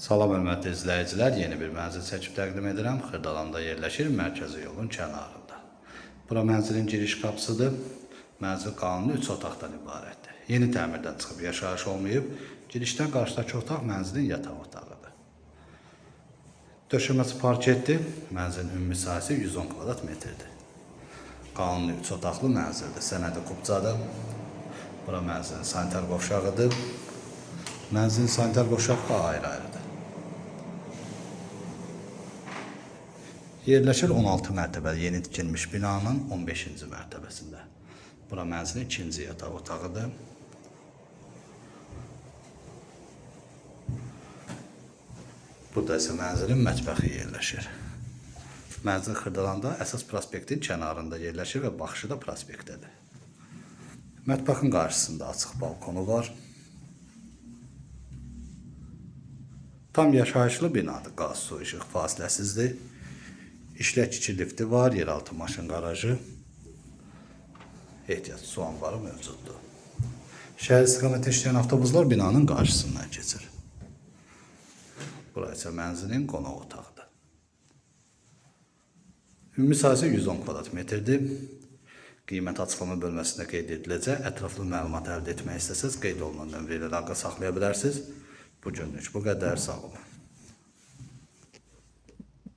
Salam hörmətli izləyicilər, yeni bir mənzil çəkib təqdim edirəm. Xırdalanda yerləşir, mərkəzi yolun kənarında. Bura mənzilin giriş qapısıdır. Mənzil qanuni 3 otaqdan ibarətdir. Yeni təmirdən çıxıb yaşayış olmayıb. Girişdən qarşıdakı otaq mənzilin yataq otağıdır. Döşəməsi parketdir. Mənzilin ümumi sahəsi 110 kvadrat metrdir. Qanuni 3 otaqlı mənzildir. Sənədi qubcadır. Bura mənzilin sanitar qovşağıdır. Mənzilin sanitar qovşağı ayrı-ayrıdır. Yerləşir 16 mərtəbəli yeni tikilmiş binanın 15-ci mərtəbəsində. Bura mənzilin ikinci yataq otağıdır. Burada isə mənzilin mətbəxi yerləşir. Mənzil Xırdalanda əsas prospektin kənarında yerləşir və baxışı da prospektədir. Mətbəxin qarşısında açıq balkonu var. Tam yaşayışlı binadır, qaz, su, işıq fasiləsizdir. İşlək 2 lifti var, yeraltı maşın qarajı, ehtiyat su anbarı mövcuddur. Şəhər istiqamətində işləyən avtobuslar binanın qarşısından keçir. Burası isə mənzilin qonaq otağıdır. Ümumi sahəsi 110 kvadrat metrdir. Qiymət açıqlama bölməsində qeyd ediləcək. Ətraflı məlumat əldə etmək istəsəz, qeyd olunan nömrə ilə əlaqə saxlaya bilərsiniz. Bu günlük bu qədər, sağ olun.